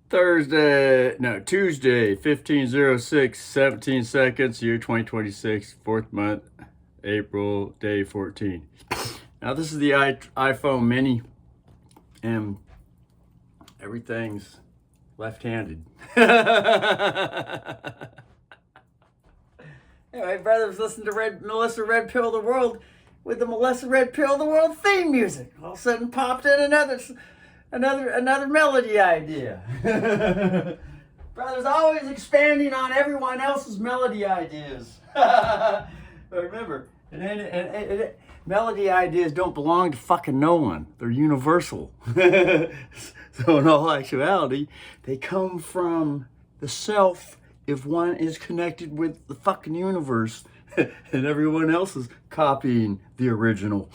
Tuesday, 1506, 17 seconds, year 2026, 4th month, April, day 14. Now, this is the iPhone mini, and everything's left-handed. Anyway, brothers, listen to Melissa Red Pill the World with the Melissa Red Pill the World theme music. All of a sudden popped in another melody idea. Brothers always expanding on everyone else's melody ideas. But remember, melody ideas don't belong to fucking no one. They're universal. So in all actuality, they come from the self if one is connected with the fucking universe and everyone else is copying the original.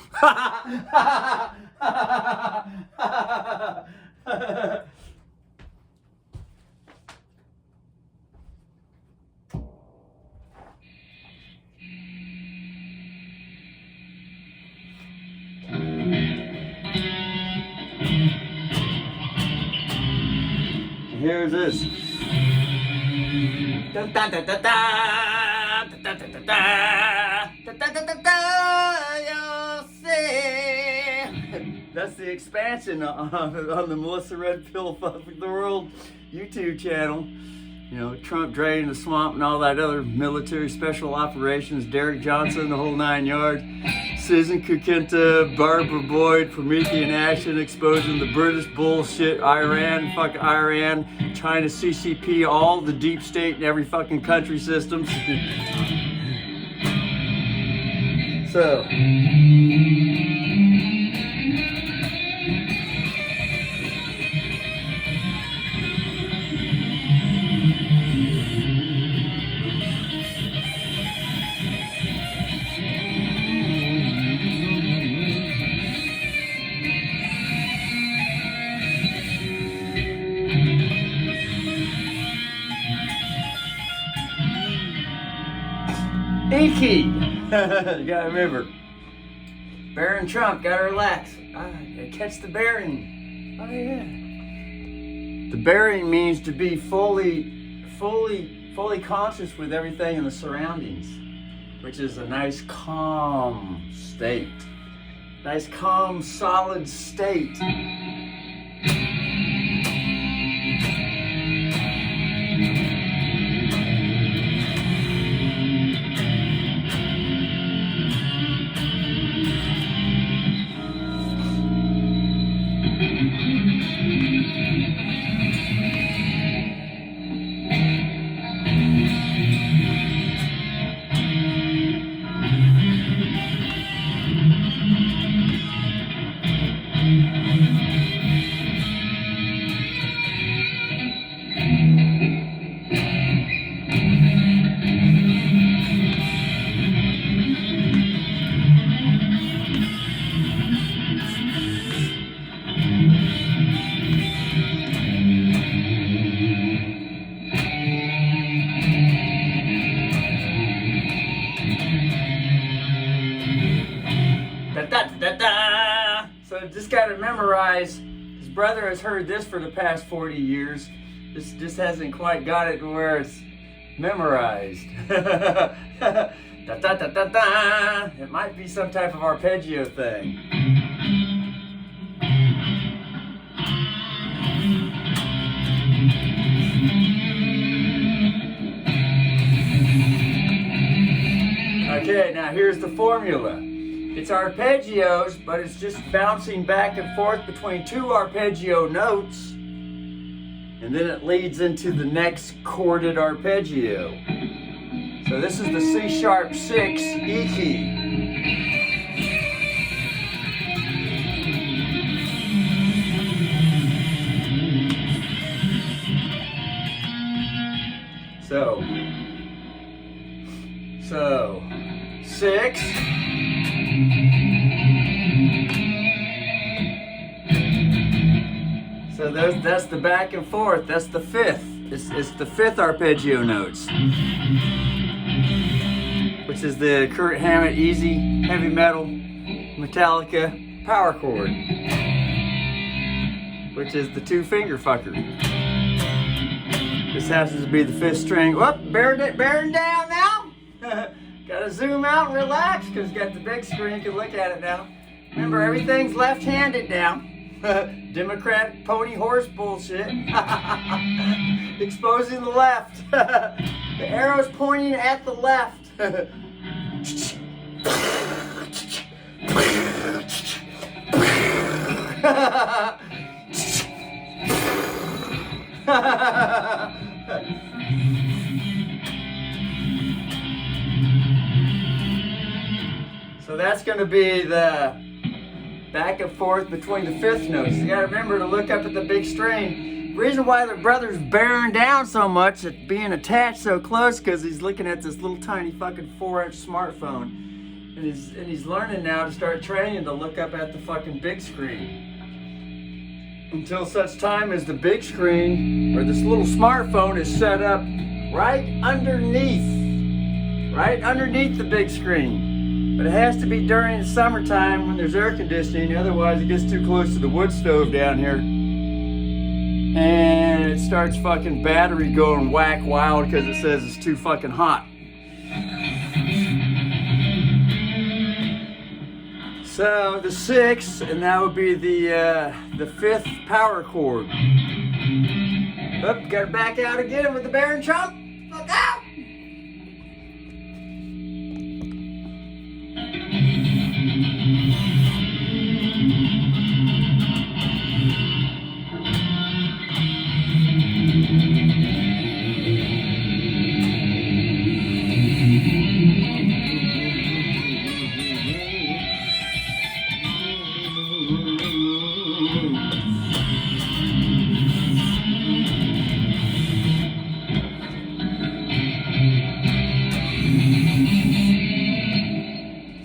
Here's this. That's the expansion on the Melissa Red Pill Fuck the World YouTube channel. You know, Trump draining the swamp and all that other military special operations, Derek Johnson, the whole 9 yards. Susan Kukinta, Barbara Boyd, Promethean Action, exposing the British bullshit, Iran, China, CCP, all the deep state in every fucking country systems. So, E-key. You gotta remember, Baron Trump, gotta relax. Catch the bearing. Oh yeah. The bearing means to be fully conscious with everything in the surroundings, which is a nice calm state. Nice calm, solid state. So just gotta memorize. His brother has heard this for the past 40 years. This just hasn't quite got it to where it's memorized. It might be some type of arpeggio thing. Okay, now here's the formula. It's arpeggios, but it's just bouncing back and forth between two arpeggio notes, and then it leads into the next chorded arpeggio. So this is the C-sharp 6 E key. So 6. So that's the back and forth. That's the fifth. It's the fifth arpeggio notes, which is the Kurt Hammett Easy Heavy Metal Metallica power chord, which is the two finger fucker. This happens to be the 5th string. Whoop, bearing down now. Gotta zoom out and relax because you got the big screen. You can look at it now. Remember, everything's left-handed now. Democratic pony horse bullshit. Exposing the left. The arrow's pointing at the left. So that's going to be the back and forth between the 5th notes. You got to remember to look up at the big string. The reason why the brother's bearing down so much at being attached so close because he's looking at this little tiny fucking 4-inch smartphone. And he's learning now to start training to look up at the fucking big screen. Until such time as the big screen or this little smartphone is set up right underneath the big screen. But it has to be during the summertime when there's air conditioning, otherwise it gets too close to the wood stove down here. And it starts fucking battery going whack wild because it says it's too fucking hot. So the 6th, and that would be the 5th power chord. Oop, gotta back out again with the bearing chump. Look out!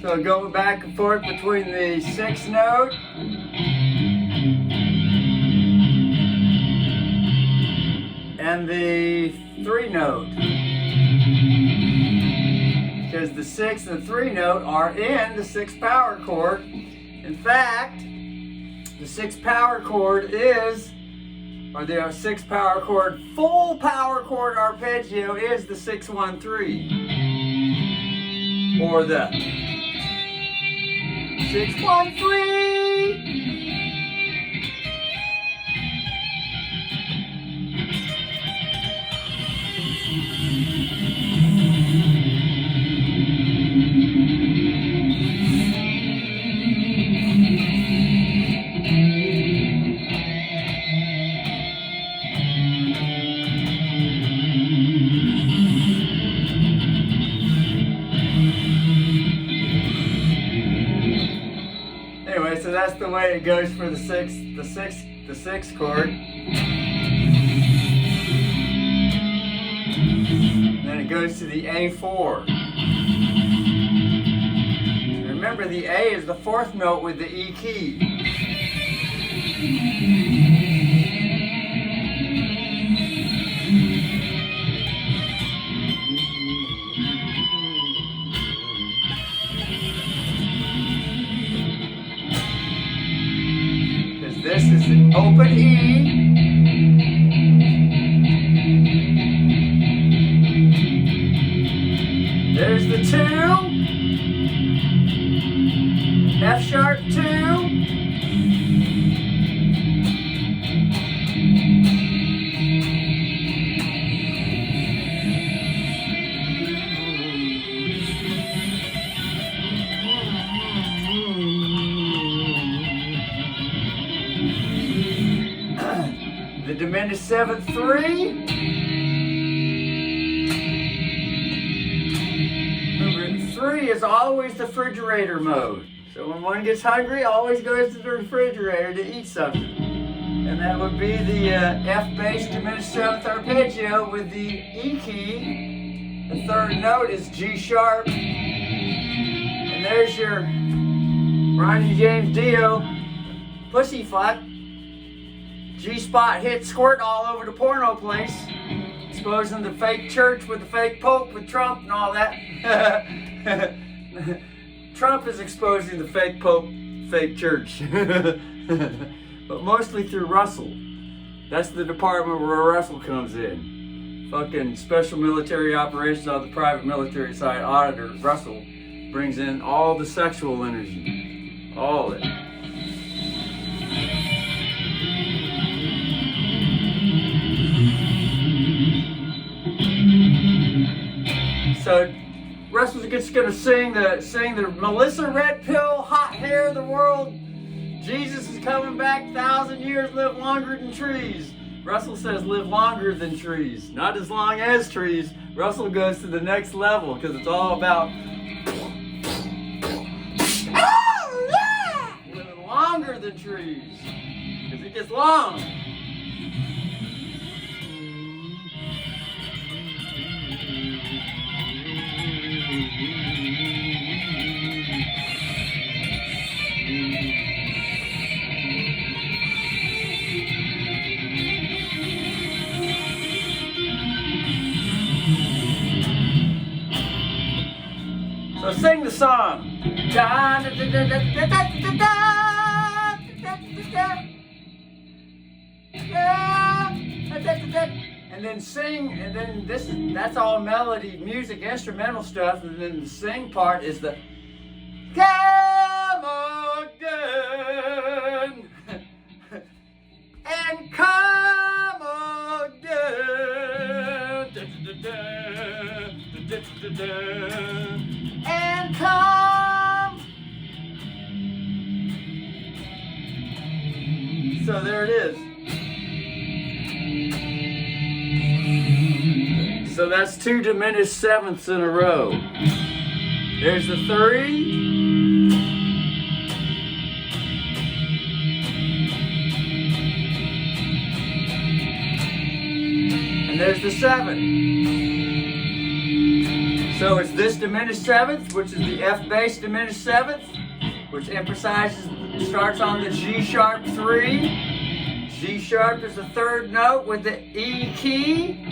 So going back and forth between the 6th note and the 3 note. Because the 6th and 3 note are in the 6th power chord. In fact, the 6th power chord is, or the 6th power chord, full power chord arpeggio is the 6-1-3. Or the 6-1-3. Anyway, so that's the way it goes for the sixth chord. And then it goes to the A4. Remember, the A is the 4th note with the E key. This is an open E. There's the 2. F sharp 2. The diminished 7th 3. Remember, 3 is always the refrigerator mode. So when one gets hungry, always goes to the refrigerator to eat something. And that would be the F bass diminished 7th arpeggio with the E key. The 3rd note is G sharp. And there's your Ronnie James Dio pussyfuck. G-spot hit squirt all over the porno place, exposing the fake church with the fake pope with Trump and all that. Trump is exposing the fake pope, fake church, but mostly through Russell. That's the department where Russell comes in. fucking special military operations on the private military side auditor, Russell, brings in all the sexual energy. All of it. So Russell's just gonna sing the Melissa Red Pill, hot hair of the world. Jesus is coming back, 1,000 years, live longer than trees. Russell says live longer than trees, not as long as trees. Russell goes to the next level because it's all about living longer than trees because it gets long. So sing the song. And then sing, and then that's all melody, music, instrumental stuff, and then the sing part is the come again and come again. And come. So there it is. So that's 2 diminished sevenths in a row. There's the 3. And there's the 7. So it's this diminished seventh, which is the F bass diminished seventh, which starts on the G sharp 3. G sharp is the 3rd note with the E key,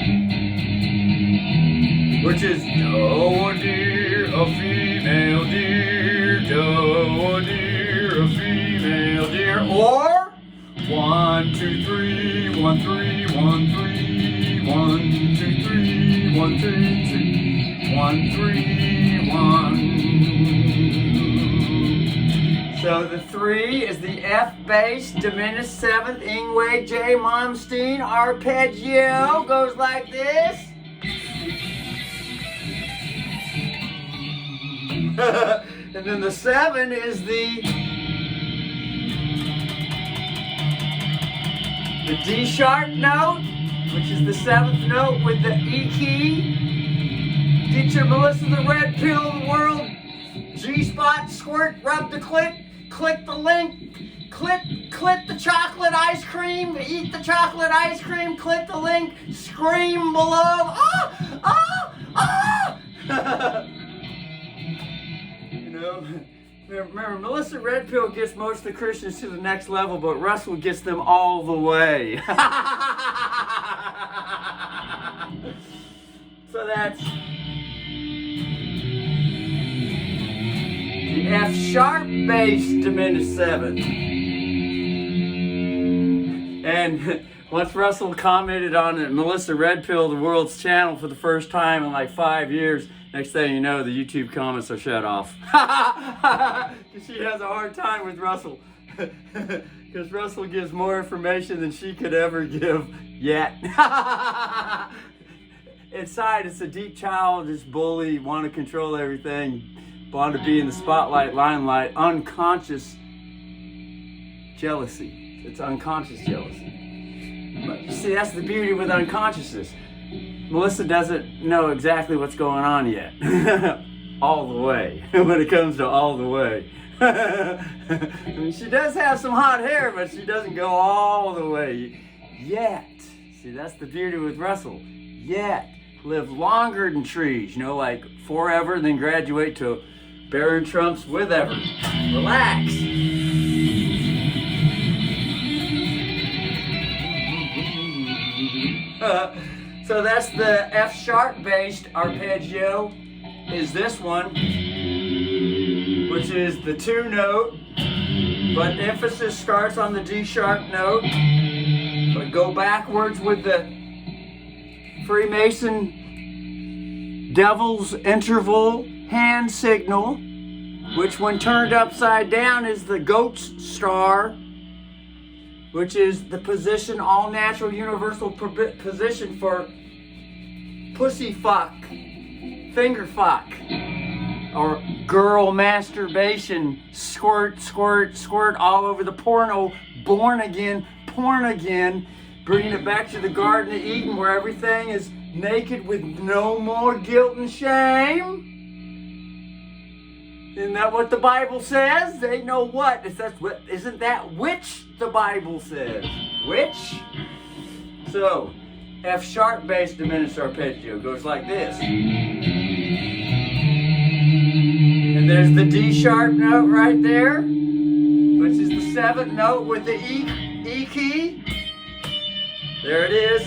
which is do dear, a female deer, do dear, a female deer, or 1 2 3 1 3 1 3 1 2 3 1 2 3. 1 3 1. So the 3 is the F bass diminished 7th Ingwe J Malmsteen arpeggio, goes like this. And then the 7 is the D sharp note, which is the 7th note with the E key. Get your Melissa the Red Pill of the world. G-spot, squirt, rub the clit, click the link, clit the chocolate ice cream, eat the chocolate ice cream, click the link, scream below. Ah! Ah! Ah! You know, remember, Melissa Red Pill gets most of the Christians to the next level, but Russell gets them all the way. So that's the F sharp bass diminished 7th. And once Russell commented on it, Melissa Red Pill, the world's channel, for the first time in like 5 years, next thing you know, the YouTube comments are shut off. She has a hard time with Russell. Because Russell gives more information than she could ever give yet. Inside, it's a deep childish bully, want to control everything, want to be in the spotlight, limelight, unconscious jealousy. It's unconscious jealousy. But you see, that's the beauty with unconsciousness. Melissa doesn't know exactly what's going on yet. All the way, when it comes to all the way. I mean, she does have some hot hair, but she doesn't go all the way yet. See, that's the beauty with Russell. Yet. Live longer than trees, you know, like forever, then graduate to Barron Trump's with ever. Relax. So that's the F sharp based arpeggio, is this one, which is the 2 note, but emphasis starts on the D sharp note, but go backwards with the Freemason devil's interval hand signal, which when turned upside down is the goat's star, which is the position, all natural universal position for pussy fuck, finger fuck, or girl masturbation, squirt, squirt, squirt all over the porno, born again, bringing it back to the Garden of Eden where everything is naked with no more guilt and shame. Isn't that what the Bible says? They know what? Isn't that which the Bible says? Which? So, F sharp bass diminished arpeggio goes like this. And there's the D sharp note right there, which is the 7th note with the E key. There it is.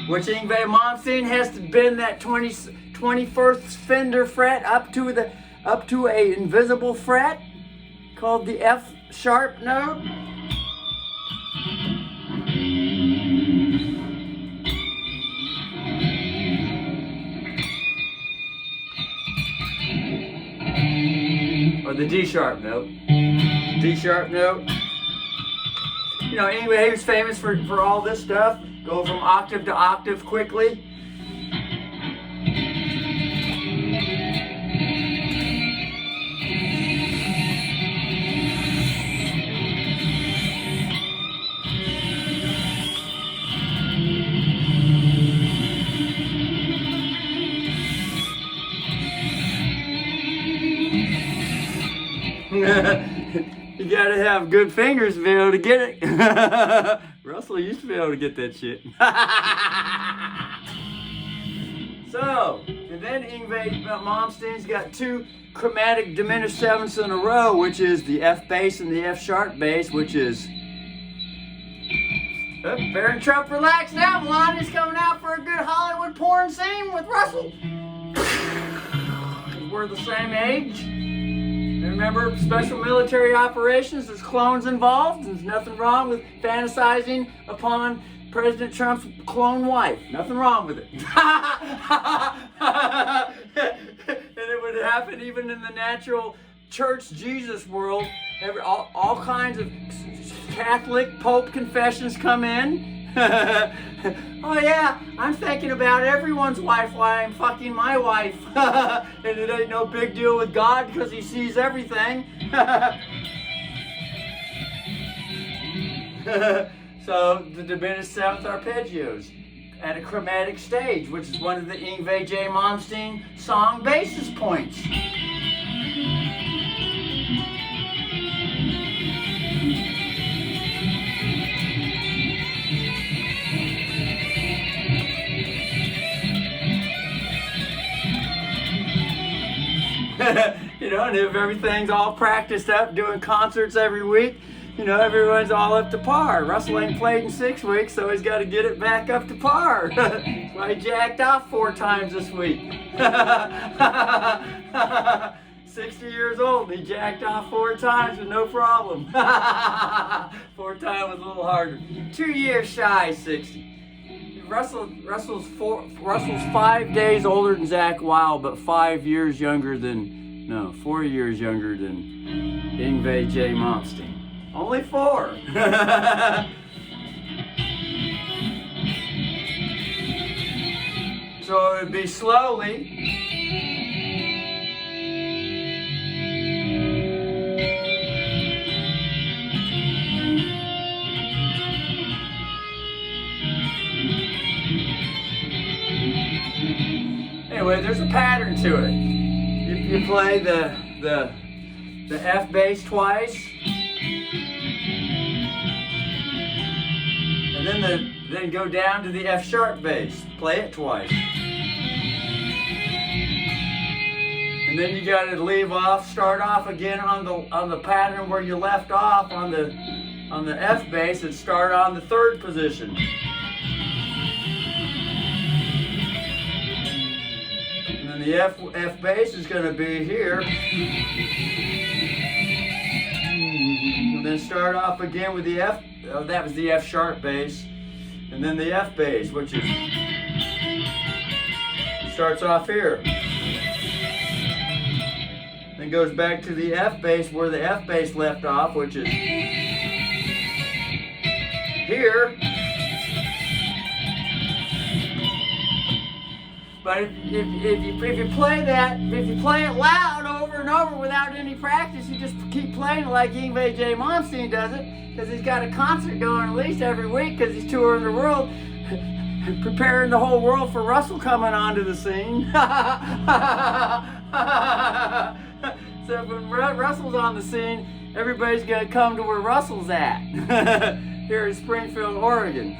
Which Yngwie Malmsteen has to bend that 21st Fender fret up to a invisible fret called the F sharp note. Or the D sharp note. D sharp note. You know, anyway, he was famous for all this stuff. Go from octave to octave quickly. You gotta have good fingers to be able to get it. Russell used to be able to get that shit. So, and then Yngwie Malmsteen's got 2 chromatic diminished 7ths in a row, which is the F bass and the F sharp bass, which is... Oh, Baron Trump, relax now. Melania's coming out for a good Hollywood porn scene with Russell. We're the same age. Remember, special military operations, there's clones involved. There's nothing wrong with fantasizing upon President Trump's clone wife. Nothing wrong with it. And it would happen even in the natural church Jesus world. All kinds of Catholic Pope confessions come in. Oh yeah, I'm thinking about everyone's wife while I'm fucking my wife. And it ain't no big deal with God because he sees everything. So the diminished 7th arpeggios at a chromatic stage, which is one of the Yngwie J. Malmsteen song basis points. You know, and if everything's all practiced up, doing concerts every week, you know, everyone's all up to par. Russell ain't played in 6 weeks, so he's got to get it back up to par. That's why he jacked off 4 times this week. 60 years old, he jacked off 4 times with no problem. 4 times was a little harder. 2 years shy, 60. Russell's 5 days older than Zach Wilde, but 4 years younger than Yngwie J. Malmsteen. Only 4. So it would be slowly. Anyway, there's a pattern to it. You play the F bass twice, and then go down to the F sharp bass. Play it twice, and then you got to start off again on the pattern where you left off on the F bass, and start on the 3rd position. And the F bass is going to be here. And then start off again with the F that was the F sharp bass. And then the F bass, which is starts off here. Then goes back to the F bass where the F bass left off, which is here. But if you play that, if you play it loud over and over without any practice, you just keep playing it like Yngwie J. Malmsteen does it, because he's got a concert going at least every week, because he's touring the world, preparing the whole world for Russell coming onto the scene. So when Russell's on the scene, everybody's going to come to where Russell's at, here in Springfield, Oregon.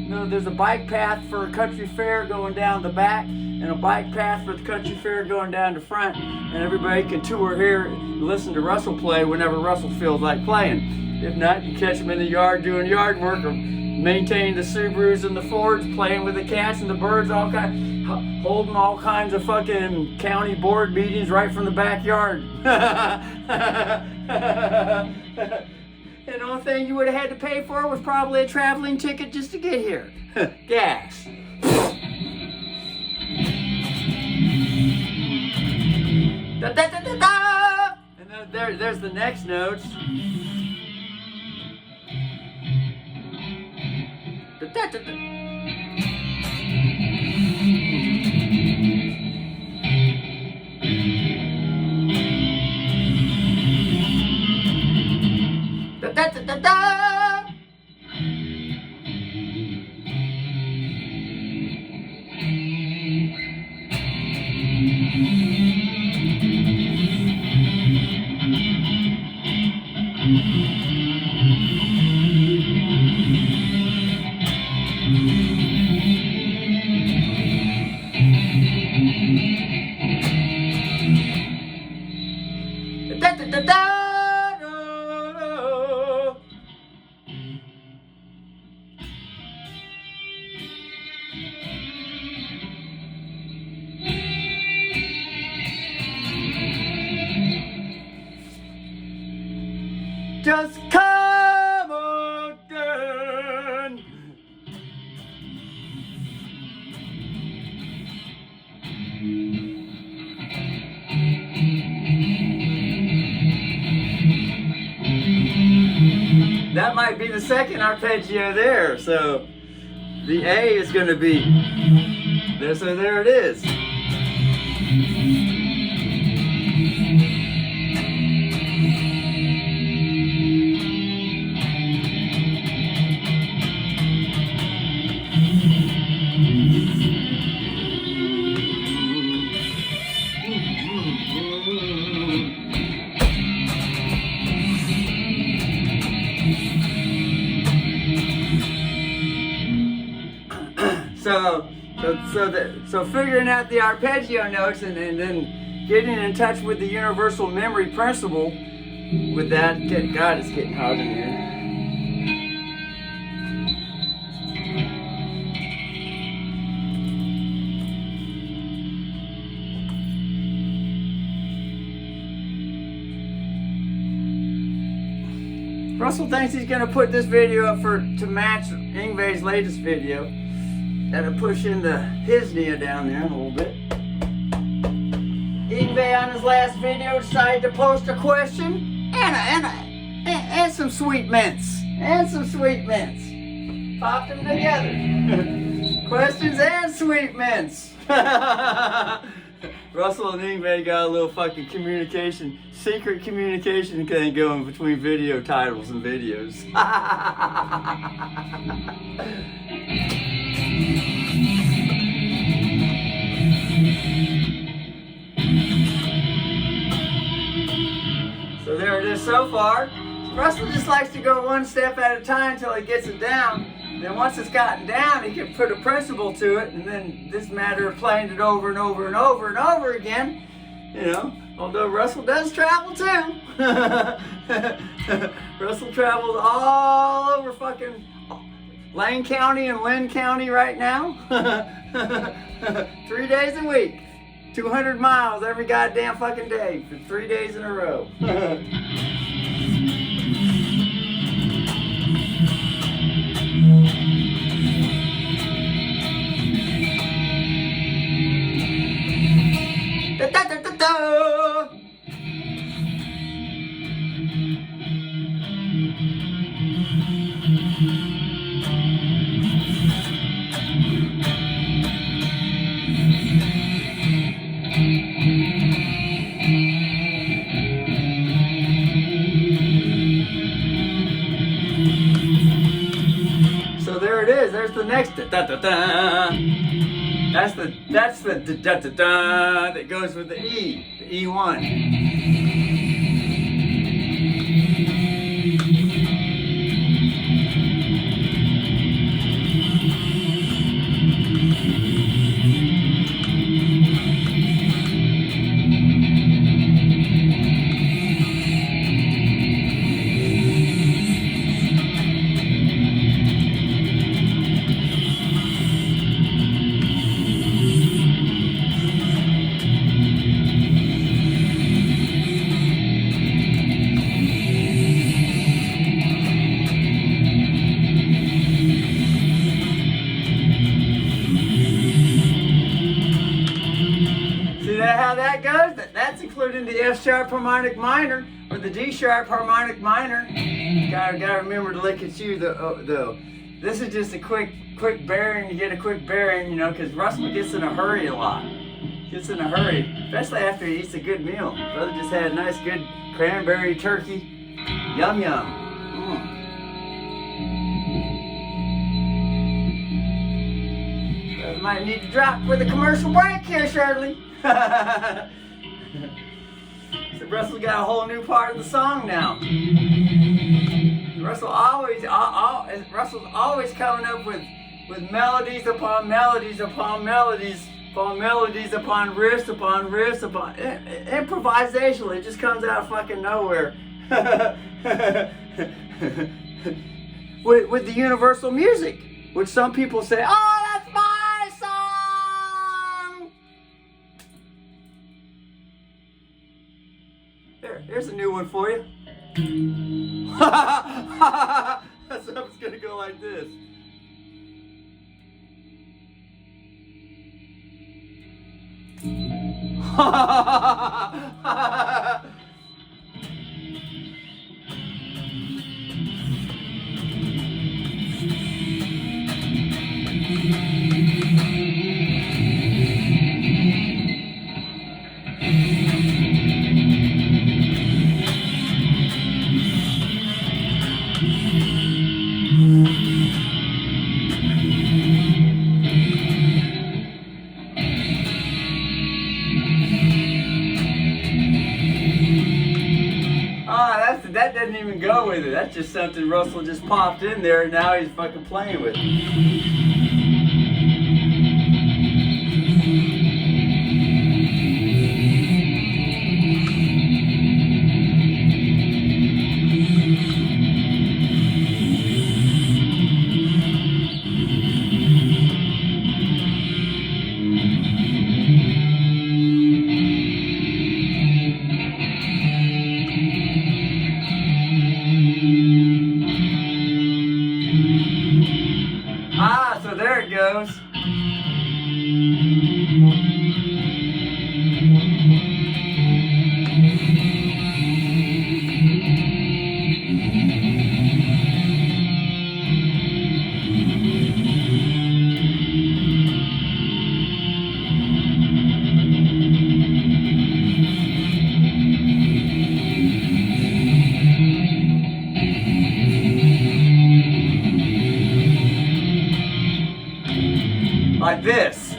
No, there's a bike path for a country fair going down the back, and a bike path for the country fair going down the front, and everybody can tour here and listen to Russell play whenever Russell feels like playing. If not, you catch him in the yard doing yard work, or maintaining the Subarus and the Fords, playing with the cats and the birds, all kind, holding all kinds of fucking county board meetings right from the backyard. And the only thing you would have had to pay for was probably a traveling ticket just to get here. Gas. Da, da, da, da, da. And then there's the next notes. Da, da, da, da. Da, da, da, da, da. Da, da, da, da. Just come again. That might be the second arpeggio there, so the A is going to be there, so there it is. So figuring out the arpeggio notes and then getting in touch with the universal memory principle with that. God, it's getting hot in here. Russell thinks he's going to put this video up to match Yngwie's latest video. Gotta push in the Hisnia down there a little bit. Yngwie on his last video decided to post a question and some sweet mints. And some sweet mints. Popped them together. Questions and sweet mints. Russell and Yngwie got a little fucking secret communication thing going between video titles and videos. So there it is so far. Russell just likes to go one step at a time until he gets it down. Then once it's gotten down, he can put a principle to it, and then this matter of playing it over and over and over and over again, you know, although Russell does travel too. Russell travels all over fucking Lane County and Lynn County right now. 3 days a week. 200 miles every goddamn fucking day for 3 days in a row. So there it is. There's the next da da da da. That's the da da da da that goes with the E, the E1. How that goes? That's including the F sharp harmonic minor or the D sharp harmonic minor. Gotta remember to look at you though. This is just a quick bearing. You get a quick bearing, you know, because Russell gets in a hurry a lot. Gets in a hurry, especially after he eats a good meal. Brother just had a nice good cranberry turkey. Yum yum. Brother might need to drop with a commercial break here shortly. So Russell got a whole new part of the song now. Russell's always coming up with melodies upon melodies upon melodies upon melodies upon riffs upon riffs upon improvisation. It just comes out of fucking nowhere. with the universal music, which some people say, oh, that's my song. There's a new one for you. So it's gonna go like this. That doesn't even go with it. That's just something Russell just popped in there and now he's fucking playing with it. So there it goes. Like this.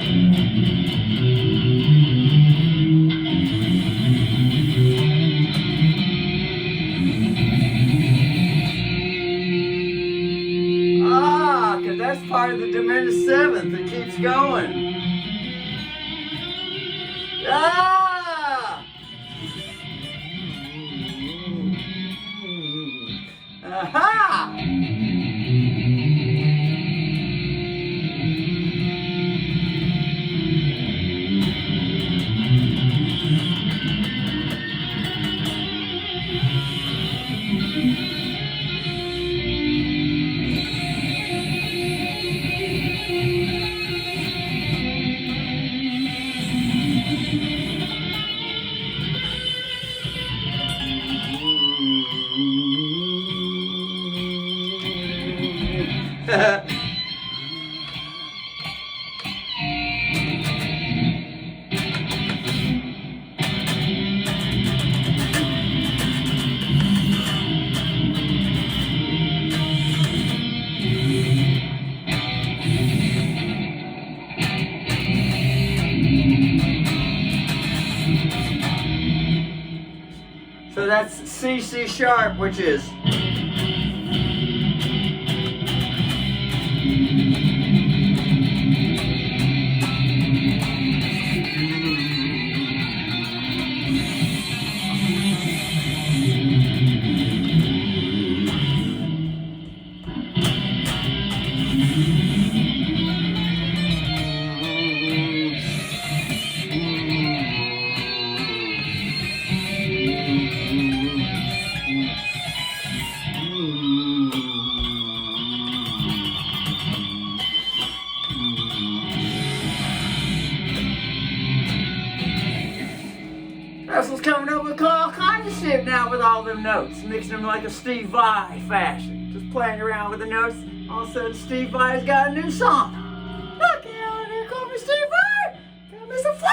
Because that's part of the diminished seventh. It keeps going. Aha! C sharp, which is. Russell's coming up with all kinds of shit now with all them notes, mixing them like a Steve Vai fashion. Just playing around with the notes. All of a sudden, Steve Vai's got a new song. Look out, here comes Steve Vai! Got me some flash!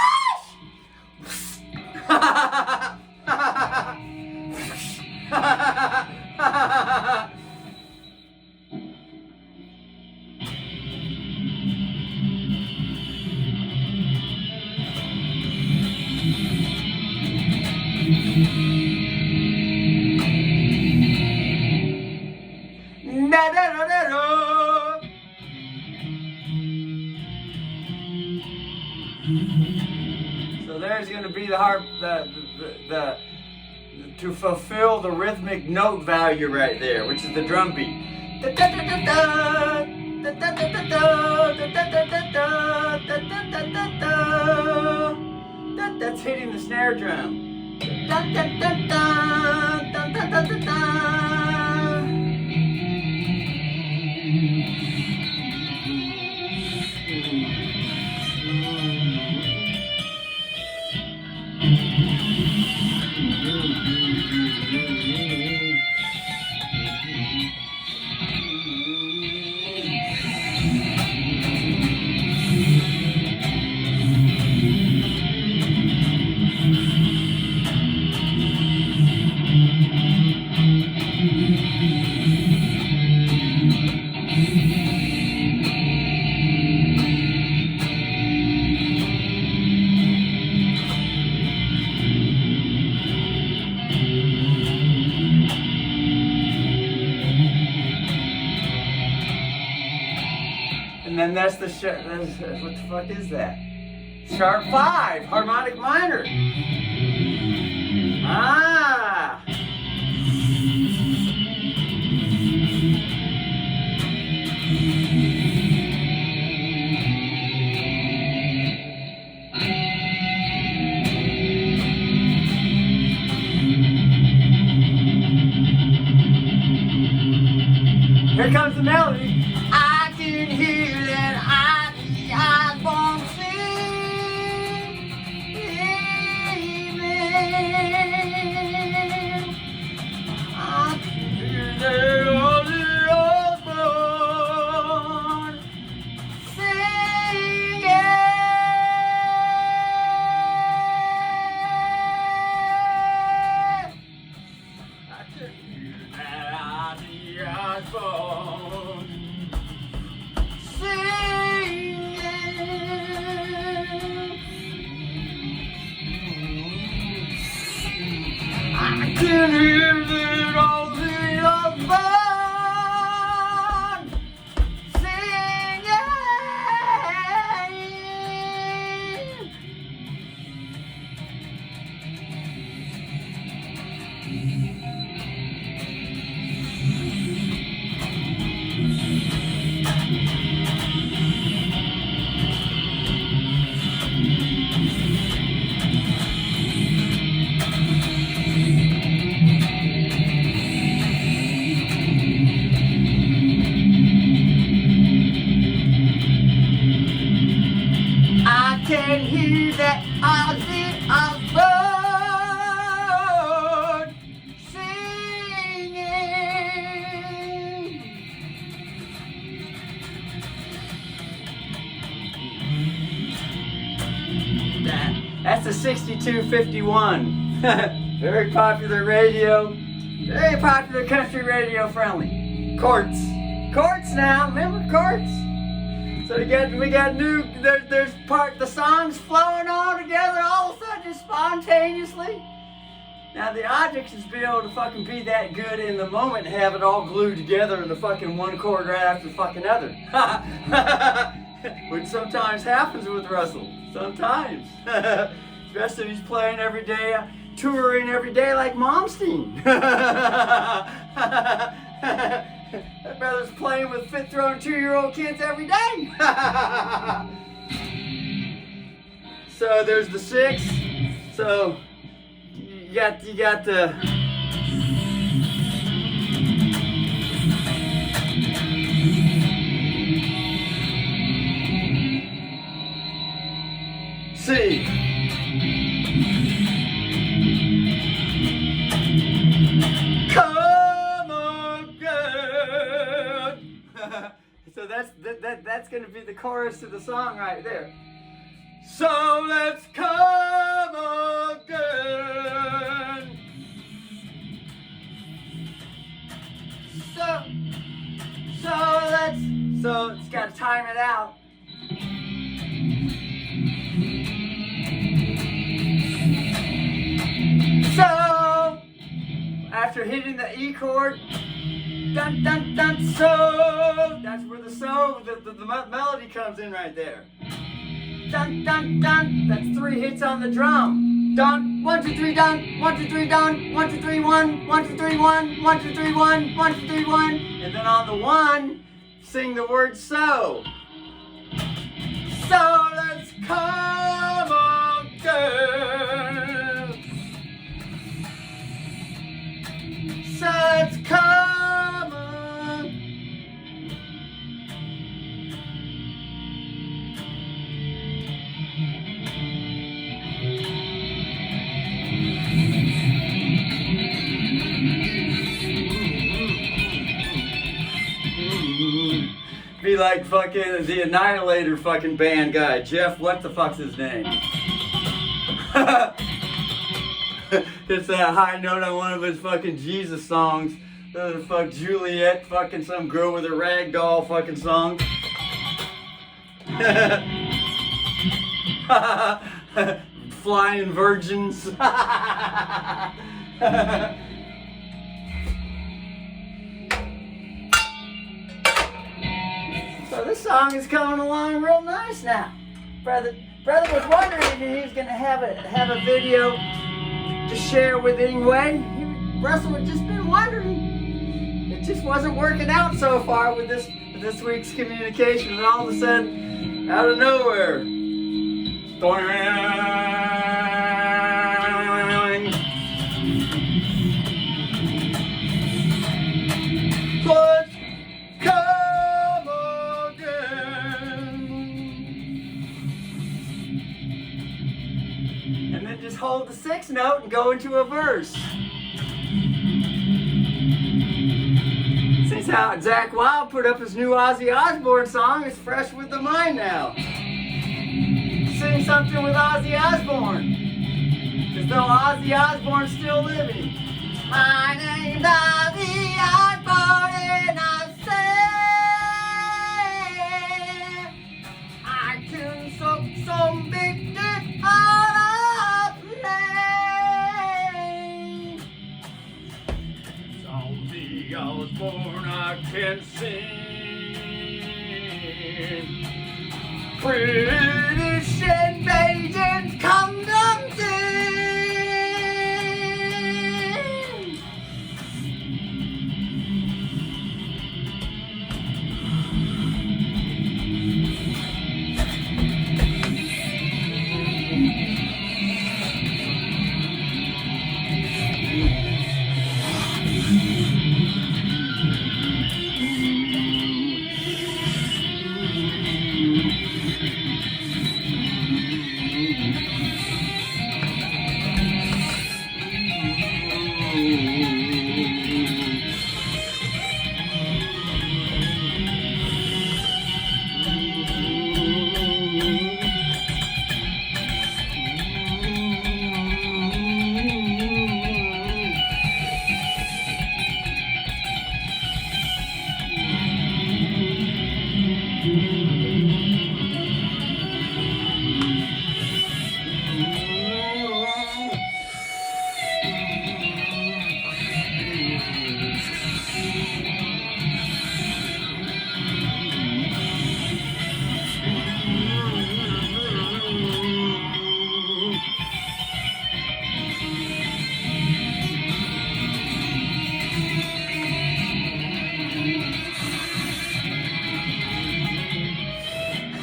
So there's going to be the harp, to fulfill the rhythmic note value right there, which is the drum beat. That's hitting the snare drum. And then that's the what the fuck is that? Sharp 5, harmonic minor. Ah! Here comes the melody. I can hear that I won't sing. I can hear that all the Osborne singing. I can hear that all the Osborne singing. I can hear that all the Osborne singing. I can hear that Ozzy Osbourne singing. That's the 6251. Very popular radio. Very popular country radio friendly. Quartz. Quartz now. Remember quartz? So we got new, there's the songs flowing all together all of a sudden, just spontaneously. Now the object is being able to fucking be that good in the moment and have it all glued together in the fucking one chord right after the fucking other. Which sometimes happens with Russell. Sometimes. Especially if he's playing every day, touring every day like Momstein. That brother's playing with fit-thrown 2-year-old kids every day. So there's the 6. So you got the C. Come on, girl. So that's going to be the chorus of the song right there. So let's come again. So it's got to time it out. So after hitting the E chord, dun dun dun, so that's where the melody comes in right there. Dun dun dun, that's 3 hits on the drum. Dun, 1 2 3 dun, 1 2 3 dun, 1 2 3 1, 1 2 3 1, 1 2 3 1, 1 2 3 1, and then on the 1, sing the word so. So let's come on, girl. So let's come on. Be like fucking the Annihilator fucking band guy, Jeff, what the fuck's his name? It's that high note on one of his fucking Jesus songs. The fuck Juliet, fucking some girl with a rag doll fucking song. Flying virgins. So this song is coming along real nice now. Brother was wondering if he was gonna have a video to share with anyway. Russell had just been wondering. It just wasn't working out so far with this week's communication, and all of a sudden, out of nowhere, let's come again. And then just hold the 6th note and go into a verse. Since how Zach Wild put up his new Ozzy Osbourne song, it's fresh with the mind now. Sing something with Ozzy Osbourne. As though Ozzy Osbourne's still living. My name's Ozzy Osbourne and I say I can suck some big dick on a plane. Ozzy Osbourne, I can sing. British invasions come soon.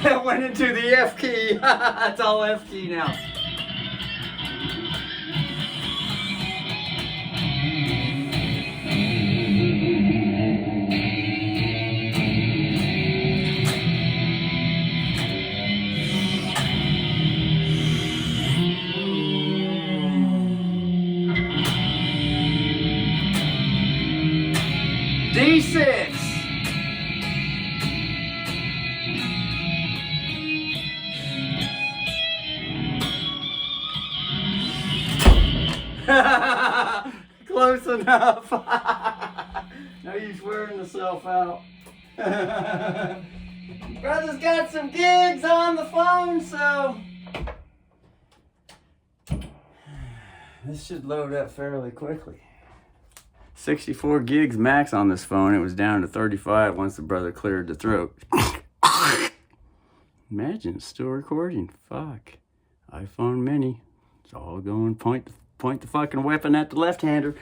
That went into the F key. It's all F key now. D6. Close enough. No use wearing yourself out. Brother's got some gigs on the phone, so this should load up fairly quickly. 64 gigs max on this phone. It was down to 35 once the brother cleared the throat. Imagine it's still recording. Fuck. iPhone mini. It's all going point the fucking weapon at the left-hander.